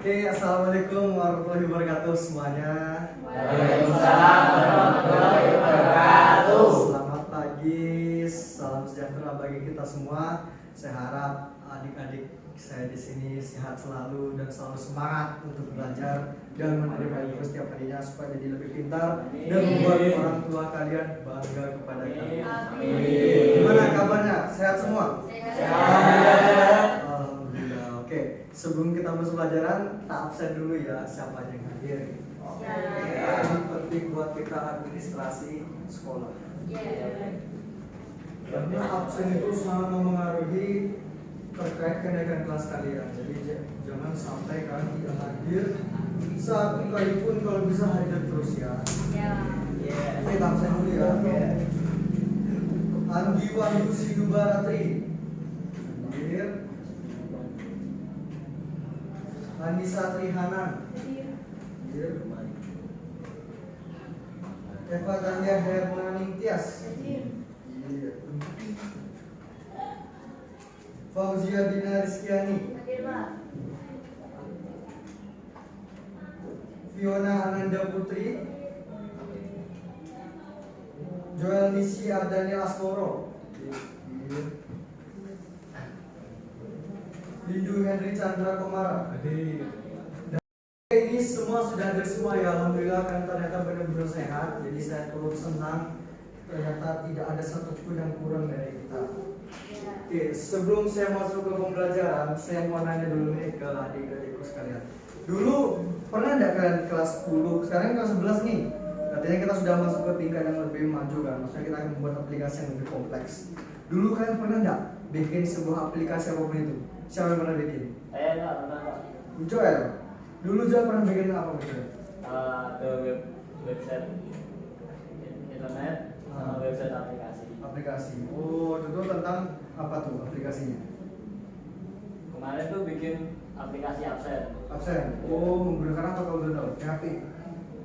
Oke, assalamualaikum warahmatullahi wabarakatuh semuanya. Waalaikumsalam warahmatullahi wabarakatuh. Selamat pagi, salam sejahtera bagi kita semua. Saya harap adik-adik saya di sini sehat selalu dan selalu semangat untuk belajar dan menerima ilmu setiap harinya supaya jadi lebih pintar dan membuat orang tua kalian bangga kepada kalian. Gimana kabarnya? Sehat semua? Sehat. Alhamdulillah. Oke, sebelum kita masuk pelajaran, tak absen dulu ya siapa aja yang hadir. Oke, ini penting buat kita administrasi sekolah. Karena absen itu sangat mempengaruhi terkait kenaikan kelas kalian. Jadi jangan sampai kalian tidak hadir satu kali pun, kalau bisa hadir terus ya. Kita absen dulu ya. Anggi Wahyu Sidubaratri hadir. Anissa Trihanan hadir. Eva Tania Hernaning Tias hadir. Fauzia Dina Rizkyani, Fiona Ananda Putri, Joel Nisi Ardani Asmoro, Lindu Henry Chandra Komara. Ini semua sudah ada semua ya, alhamdulillah kan ternyata benar-benar sehat. Jadi saya turut senang, ternyata tidak ada satupun yang kurang dari kita. Oke, sebelum saya masuk ke pembelajaran, saya mau nanya dulu nih ke adik-adikku sekalian. Dulu pernah nggak kalian kelas 10, sekarang kelas 11 nih. Artinya kita sudah masuk ke tingkat yang lebih maju kan. Maksudnya kita akan membuat aplikasi yang lebih kompleks. Dulu kalian pernah nggak bikin sebuah aplikasi apapun itu? Siapa yang pernah bikin? Saya nggak pernah Pak. Joel. Dulu Joel pernah bikin apa Joel? Ke website internet sama website aplikasi. Aplikasi. Oh, itu tentang apa tuh aplikasinya? Kemarin tuh bikin aplikasi absen. Absen. Oh, menggunakan apa kalau udah tahu? PHP.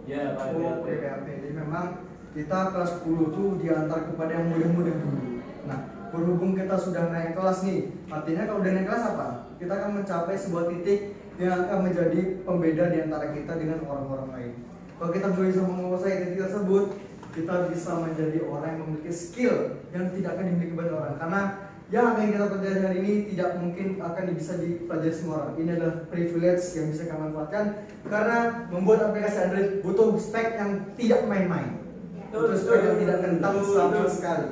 Ya, Pak. Oh, PHP. Jadi memang kita kelas 10 tuh diantar kepada yang mudah-mudah dulu. Nah, berhubung kita sudah naik kelas nih, artinya kalau udah naik kelas apa? Kita akan mencapai sebuah titik yang akan menjadi pembeda di antara kita dengan orang-orang lain. Kalau kita bisa menguasai titik tersebut, kita bisa menjadi orang yang memiliki skill yang tidak akan dimiliki banyak orang. Karena yang akan kita pelajari hari ini tidak mungkin akan bisa dipelajari semua orang. Ini adalah privilege yang bisa kami manfaatkan karena membuat aplikasi Android butuh spek yang tidak main-main. Butuh spek yang tidak kentang sama sekali.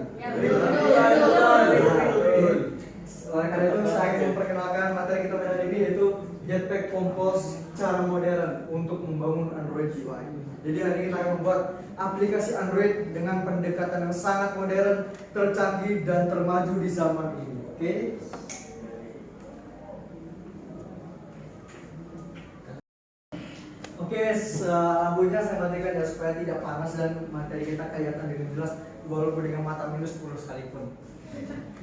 Oleh karena itu saya akan memperkenalkan materi kita pada hari ini, yaitu Jetpack Compose cara modern untuk membangun Android UI. Jadi hari ini kita akan membuat aplikasi Android dengan pendekatan yang sangat modern, tercanggih dan termaju di zaman ini. Oke? Oke, selanjutnya saya perhatikan ya supaya tidak panas dan materi kita kelihatan dengan jelas walaupun dengan mata minus 10 sekalipun.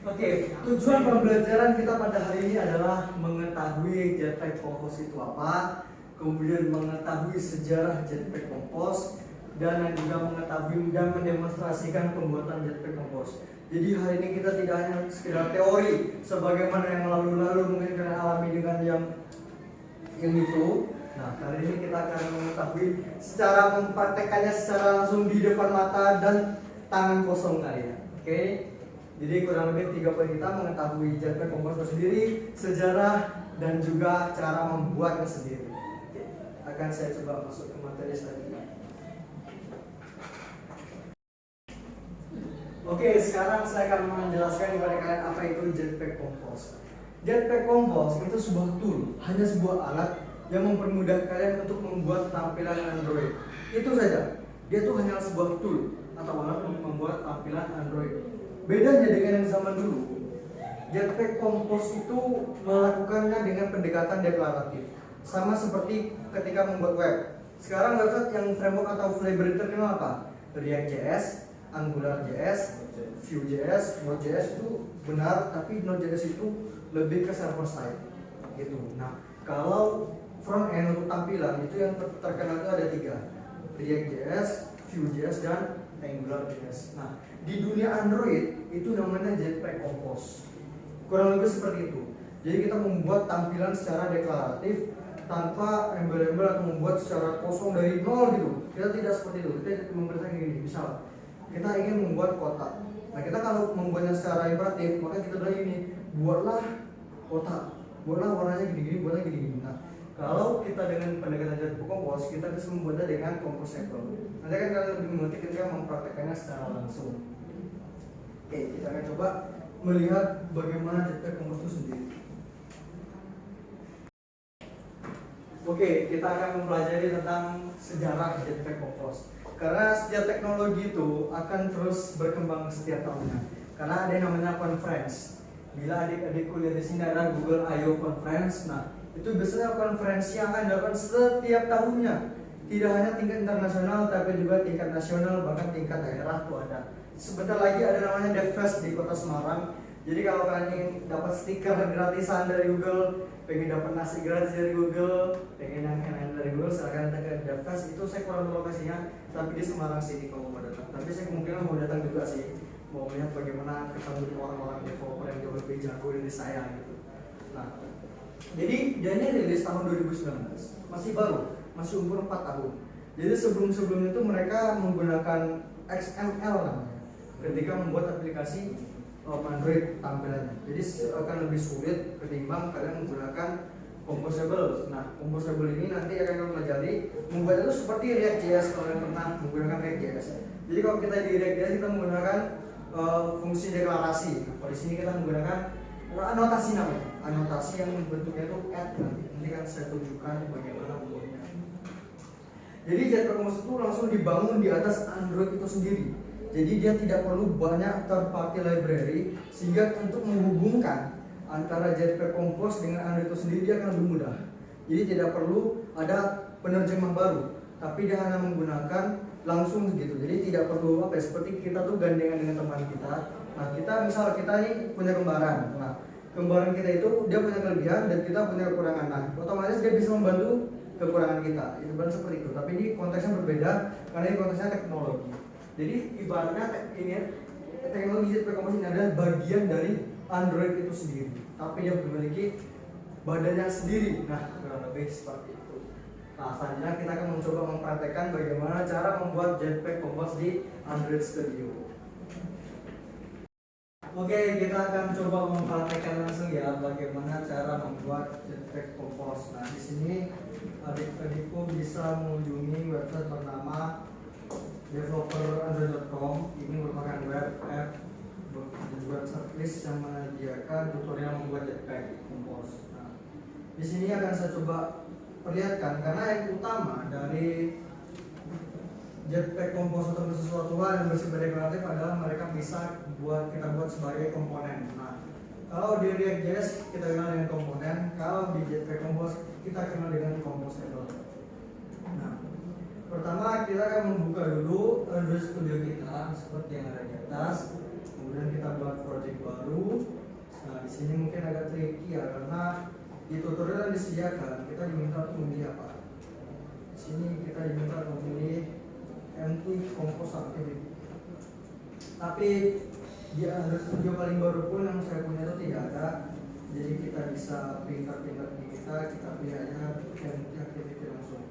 Oke, tujuan pembelajaran kita pada hari ini adalah mengetahui Jetpack Compose itu apa, kemudian mengetahui sejarah Jetpack Compose, dan juga mengetahui dan mendemonstrasikan pembuatan Jetpack Compose. Jadi hari ini kita tidak hanya sekedar teori sebagaimana yang lalu-lalu mungkin kalian alami dengan yang itu. Nah, kali ini kita akan mengetahui secara mempraktekannya secara langsung di depan mata dan tangan kosong kalian. Oke? Jadi kurang lebih 3 poin kita: mengetahui Jetpack Compose itu sendiri, sejarah, dan juga cara membuatnya sendiri. Oke, akan saya coba masuk ke materi selanjutnya. Oke, sekarang saya akan menjelaskan kepada kalian apa itu Jetpack Compose. Jetpack Compose itu sebuah tool, hanya sebuah alat yang mempermudah kalian untuk membuat tampilan Android. Itu saja. Dia tuh hanya sebuah tool atau alat untuk membuat tampilan Android. Bedanya dengan yang zaman dulu, Jetpack Compose itu melakukannya dengan pendekatan deklaratif, sama seperti ketika membuat web. Sekarang website yang framework atau library terkenal apa? React.js, AngularJS, Vue.js, Node.js itu benar, tapi Node.js itu lebih ke server side gitu. Nah, kalau front end untuk tampilan itu yang terkenal itu ada 3, React.js, Vue.js, dan AngularJS. Nah, di dunia Android itu namanya Jetpack Compose. Kurang lebih seperti itu. Jadi kita membuat tampilan secara deklaratif tanpa embel-embel atau membuat secara kosong dari nol gitu. Kita tidak seperti itu. Kita memberitakan gini, misal kita ingin membuat kotak. Nah, kita kalau membuatnya secara imperatif, maka kita bilang ini, buatlah kotak, buatlah warnanya gini-gini, buatlah gini-gini. Nah, kalau kita dengan pendekatan jet kompos, kita bisa membuatnya dengan composable. Nanti kan kalian lebih mengerti ketika mempraktekannya secara langsung. Oke, kita akan coba melihat bagaimana jetpack kompos itu sendiri. Oke, kita akan mempelajari tentang sejarah jetpack kompos. Karena setiap teknologi itu akan terus berkembang setiap tahunnya. Karena ada yang namanya conference. Bila adik-adik kuliah di sini ada Google I/O Conference, nah itu biasanya konferensi yang akan dilakukan setiap tahunnya. Tidak hanya tingkat internasional, tapi juga tingkat nasional, bahkan tingkat daerah tuh ada. Sebentar lagi ada namanya DevFest di Kota Semarang. Jadi kalau kalian ingin dapat stiker gratisan dari Google, pengen dapat nasi gratis dari Google, pengen yang lain dari Google, silahkan datang ke DevFest. Itu saya kurang tahu lokasinya, tapi di Semarang sini kalau mau datang. Tapi saya kemungkinan mau datang juga sih, mau melihat bagaimana ketemu orang-orang developer yang jauh lebih jago dari saya gitu. Nah, jadi dia ini rilis tahun 2019, masih baru, masih umur 4 tahun. Jadi sebelum-sebelumnya itu mereka menggunakan XML namanya ketika membuat aplikasi Android tampilannya. Jadi akan lebih sulit ketimbang kalian menggunakan composable. Nah, composable ini nanti akan kalian pelajari membuat itu seperti React.js kalau kalian pernah menggunakan React.js. Jadi kalau kita di React.js kita menggunakan fungsi deklarasi. Nah, kalau di sini kita menggunakan anotasi namanya, anotasi yang bentuknya itu add nanti kan saya tunjukkan bagaimana membuatnya. Jadi Jetpack Compose itu langsung dibangun di atas Android itu sendiri. Jadi dia tidak perlu banyak third party library, sehingga untuk menghubungkan antara Jetpack Compose dengan Android itu sendiri dia akan lebih mudah. Jadi tidak perlu ada penerjemah baru, tapi dia hanya menggunakan langsung gitu. Jadi tidak perlu seperti kita tuh gandengan dengan teman kita. Nah, kita misal kita ini punya kembaran. Nah, kembaran kita itu dia punya kelebihan dan kita punya kekurangan. Nah, otomatis dia bisa membantu kekurangan kita. Itu benar seperti itu. Tapi ini konteksnya berbeda karena ini konteksnya teknologi. Jadi ibaratnya ini teknologi Jetpack Compose ini adalah bagian dari Android itu sendiri. Tapi dia memiliki badannya sendiri. Nah, kurang lebih seperti itu. Nah, selanjutnya kita akan mencoba mempraktekkan bagaimana cara membuat Jetpack Compose di Android Studio. Oke, kita akan coba mempraktekkan langsung ya bagaimana cara membuat Jetpack Compose. Nah, di sini adik-adikku bisa mengunjungi website bernama developerandroid.com. Ini merupakan web app service yang menyediakan tutorial membuat Jetpack Compose. Nah, di sini akan saya coba perlihatkan karena yang utama dari Jetpack Compose atau sesuatu hal yang bersifat deklaratif adalah mereka bisa kita buat sebagai komponen. Nah, kalau di React.js kita kenal dengan komponen, kalau di Jetpack Compose kita kenal dengan composable. Nah, pertama kita akan membuka dulu Android Studio kita seperti yang ada di atas. Kemudian kita buat project baru. Nah, di sini mungkin agak tricky ya karena di tutorial yang disediakan kita diminta untuk memilih apa. Di sini kita diminta untuk memilih empty compose activity. Tapi di Android Studio paling baru pun yang saya punya itu tidak ada. Jadi kita bisa pintar-pintar di kita pilih aja empty activity langsung.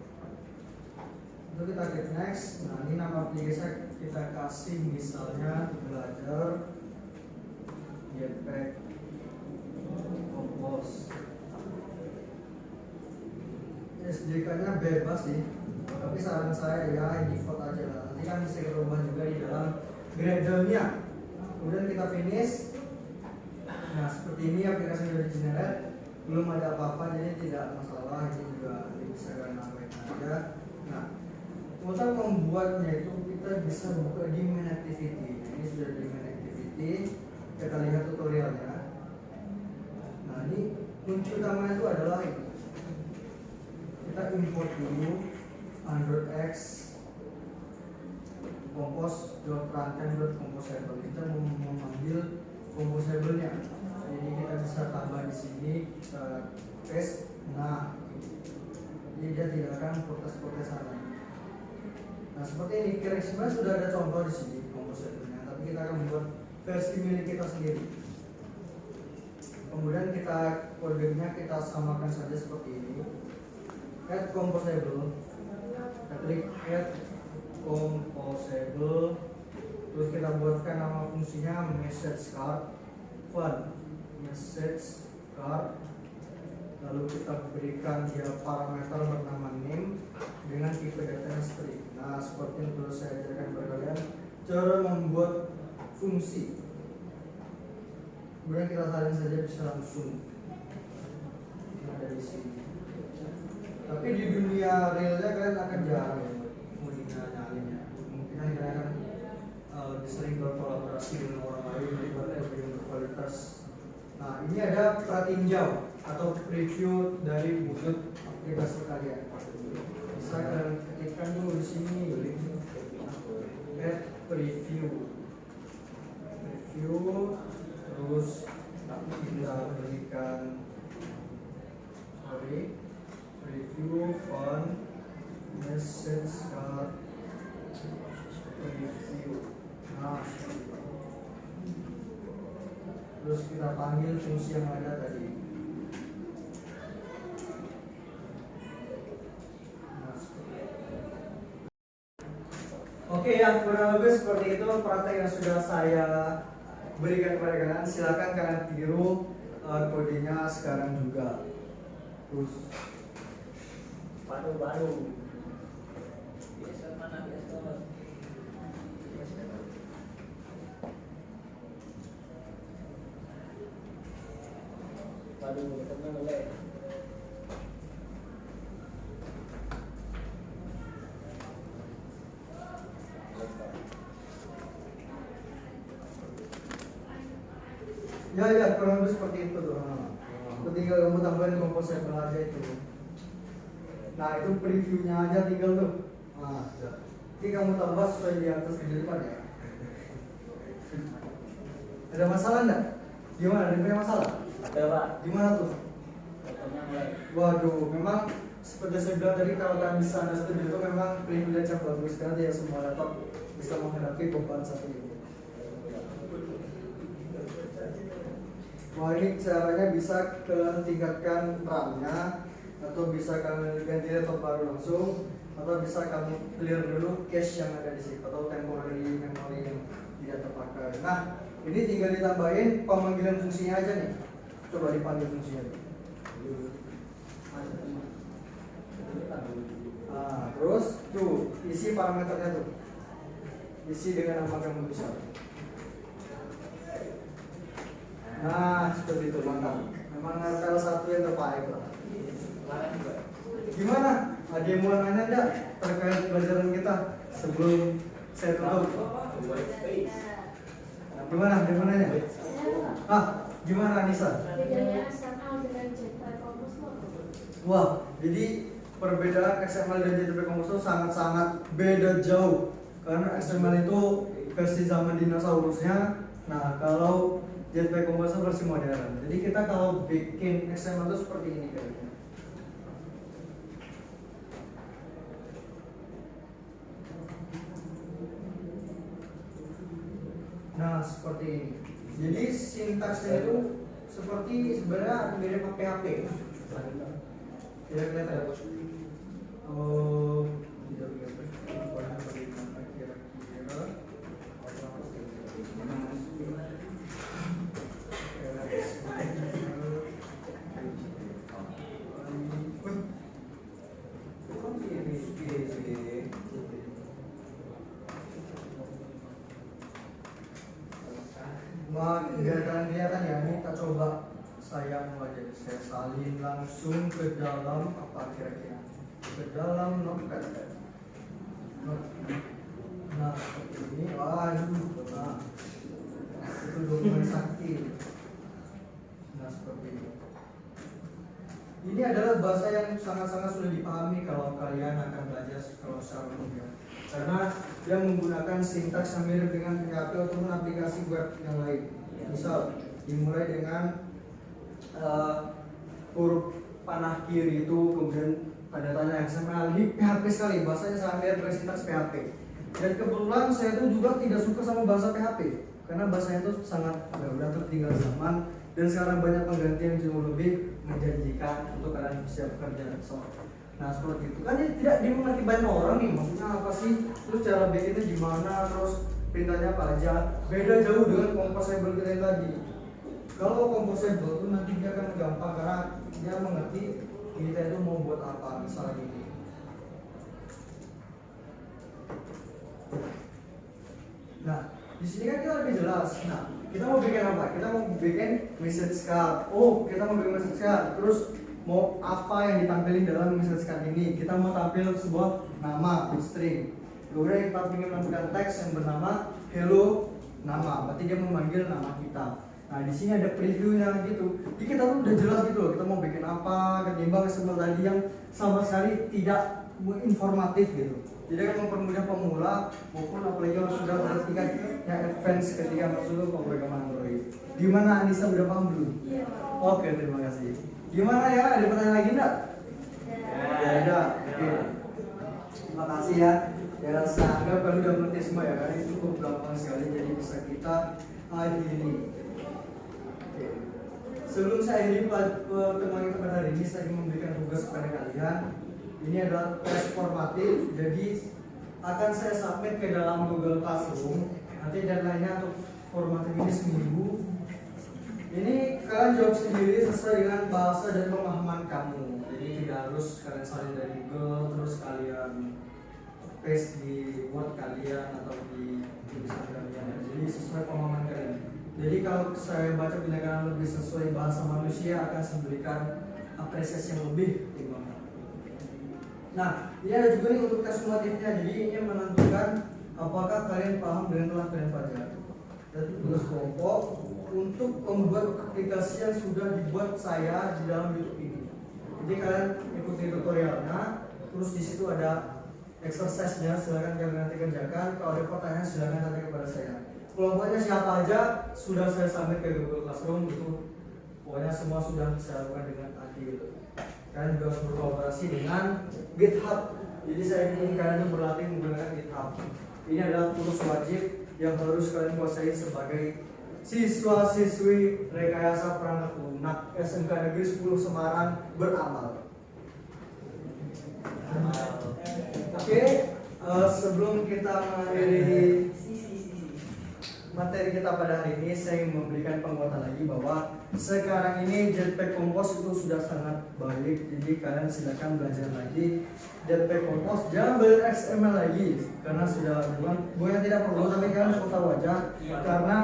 Itu kita klik next. Nah, ini nama aplikasi kita kasih misalnya belajar Jetpack Compose. SDK-nya bebas sih, tapi saran saya ya default aja lah. Nanti kan bisa kita ubah juga di dalam Gradle-nya. Kemudian kita finish. Nah, seperti ini aplikasi sudah di-generate, belum ada apa-apa jadi tidak masalah. Ini juga bisa kalian nambahin aja. Nah, untuk membuatnya itu kita bisa buka di main activity. Ini sudah di main activity. Kita lihat tutorialnya. Nah, ini kunci utamanya itu adalah ini. Kita import dulu Android X compose.runtime.composable. Kita mau mengambil composable-nya. Jadi kita bisa tambah di sini, kita paste. Nah, jadi dia tidak akan protes-protes sana. Nah, seperti ini kira-kira sudah ada contoh di sini composable-nya, tapi kita akan membuat versi milik kita sendiri. Kemudian kita kodenya kita samakan saja seperti ini. add composable, klik add composable, terus kita buatkan nama fungsinya message card fun message card, lalu kita berikan dia parameter bernama name dengan tipe datanya string. Nah, seperti yang dulu saya ajarkan kepada kalian cara membuat fungsi. Kemudian kita salin saja bisa langsung ada di sini. Tapi di dunia realnya kalian akan jarang ya mau nyalin ya. Mungkin kalian akan sering berkolaborasi dengan orang lain buat lebih berkualitas. Nah, ini ada pratinjau atau preview dari wujud aplikasi kalian. Bisa kalian ketikkan dulu di sini add preview, terus kita berikan preview font message card preview. Nah, terus kita panggil fungsi yang ada tadi. Oke ya, kurang lebih seperti itu praktek yang sudah saya berikan kepada kalian. Silakan kalian tiru kodenya sekarang juga. Terus baru biasa mana biasa. Waduh, teman boleh. Ya, kurang lebih seperti itu tuh. Tinggal kamu tambahin composable aja itu. Nah, itu previewnya aja tinggal tuh. Nah, jadi kamu tambah sesuai di atas di depan ya. Ada masalah enggak? Gimana? Ada punya masalah? Ada Pak. Gimana tuh? Contohnya mulai. Waduh, memang seperti saya bilang tadi, kalau kalian bisa understand itu memang privilege yang bagus karena tidak semua laptop bisa menghadapi beban satu ini. Wah, ini caranya bisa kalian tingkatkan RAM-nya, atau bisa kalian ganti laptop baru langsung, atau bisa kamu clear dulu cache yang ada di sini atau temporary memory yang tidak terpakai. Nah, ini tinggal ditambahin pemanggilan fungsinya aja nih. Coba dipanggil fungsinya. Nah, terus tuh isi parameternya tuh, isi dengan nama kamu bisa. Nah, seperti itu, mantap. Memang salah satu yang terbaik lah. Gimana? Ada yang mau nanya enggak terkait pelajaran kita sebelum saya tutup? Gimana? Ada yang mau nanya? Gimana Anissa? Bedanya XML dengan JPEG Composer. Wah, jadi perbedaan XML dan JPEG Composer sangat-sangat beda jauh. Karena XML itu versi zaman dinosaurusnya. Nah, kalau JPEG Composer versi modern. Jadi kita kalau bikin XML itu seperti ini kayaknya. Nah, seperti ini. Jadi sintaksnya itu seperti sebenarnya mirip PHP. Kira-kira ada. Oh, tidak bagaimana kira-kira. Biar kalian kelihatan ya, ini kita coba saya mulai saya salin langsung ke dalam apa kira-kira, ke dalam notepad. Nah, seperti ini. Nah, itu dokumen sakti. Nah, seperti ini. Ini adalah bahasa yang sangat-sangat sudah dipahami kalau kalian akan belajar kalau secara umum ya. Karena dia menggunakan sintaks yang mirip dengan PHP ataupun aplikasi web yang lain. Misal dimulai dengan huruf panah kiri itu, kemudian tanda tanya XML. Ini PHP sekali, bahasanya sangat mirip dengan sintaks PHP. Dan kebetulan saya tuh juga tidak suka sama bahasa PHP karena bahasanya itu sangat udah tertinggal zaman, dan sekarang banyak pengganti yang jauh lebih menjanjikan untuk kalian siap bekerja besok. Nah seperti itu kan ini tidak dimengerti banyak orang nih, maksudnya apa sih, terus cara bikinnya gimana, terus perintahnya apa aja. Beda jauh dengan composable kita yang tadi. Kalau composable tuh nanti dia akan gampang karena dia mengerti kita itu mau buat apa, misalnya gini. Nah di sini kan kita lebih jelas. Nah kita mau bikin apa? Kita mau bikin message card. Oh kita mau bikin message card. Terus mau apa yang ditampilin dalam message card ini? Kita mau tampil sebuah nama string. Kemudian kita ingin menampilkan teks yang bernama hello nama. Berarti dia memanggil nama kita. Nah di sini ada previewnya gitu. Jadi kita tuh udah jelas gitu loh. Kita mau bikin apa? Ketimbang seperti tadi yang sama sekali tidak informatif gitu. Jadi akan mempermudah pemula maupun apalagi yang sudah bertingkat yang advance ketika masuk ke pemrograman Android. Gimana Anissa udah paham belum? Iya. Oke, terima kasih. Gimana ya? Ada pertanyaan lagi enggak? Ya ada. Oke. Terima kasih ya. Ya saya anggap kalau udah mengerti semua ya, karena itu cukup gampang sekali jadi bisa kita akhiri. Oke. Sebelum saya akhiri pertemuan kita pada hari ini, saya ingin memberikan tugas kepada kalian. Ini adalah tes formatif, jadi akan saya submit ke dalam Google Classroom. Nanti deadline-nya untuk formatif ini seminggu. Ini kalian jawab sendiri sesuai dengan bahasa dan pemahaman kamu. Jadi tidak harus kalian salin dari Google terus kalian paste di Word kalian atau di tulisan kalian. Jadi sesuai pemahaman kalian. Jadi kalau saya baca penjelasan lebih sesuai bahasa manusia, akan saya berikan apresiasi yang lebih. Nah, ini ada juga nih untuk tes sumatifnya. Jadi ini menentukan apakah kalian paham dengan telah kalian pelajari. Dan tugas kelompok untuk membuat aplikasi yang sudah dibuat saya di dalam YouTube ini. Jadi kalian ikuti tutorialnya, terus di situ ada exercise-nya, silakan kalian nanti kerjakan. Kalau ada pertanyaan silakan tanya kepada saya. Kelompoknya siapa aja sudah saya submit ke Google Classroom itu. Pokoknya semua sudah saya lakukan dengan adil. Kalian juga harus berkolaborasi dengan GitHub. Jadi saya ingin kalian berlatih menggunakan GitHub. Ini adalah tools wajib yang harus kalian kuasai sebagai siswa-siswi rekayasa perangkat lunak SMK Negeri 10 Semarang beramal. Oke, sebelum kita mengakhiri materi kita pada hari ini, saya ingin memberikan penguatan lagi bahwa sekarang ini Jetpack Compose itu sudah sangat baik. Jadi kalian silakan belajar lagi Jetpack Compose. Jangan belajar XML lagi karena sudah bukan tidak perlu, tapi kalian harus tahu aja karena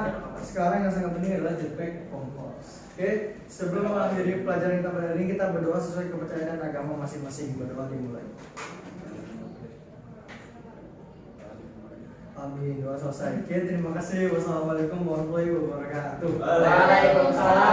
sekarang yang sangat penting adalah Jetpack Compose. Oke, sebelum mengakhiri pelajaran kita pada hari ini, kita berdoa sesuai kepercayaan dan agama masing-masing. Berdoa dimulai. Amin. Doa selesai. Oke, terima kasih. Wassalamualaikum warahmatullahi wabarakatuh. Waalaikumsalam.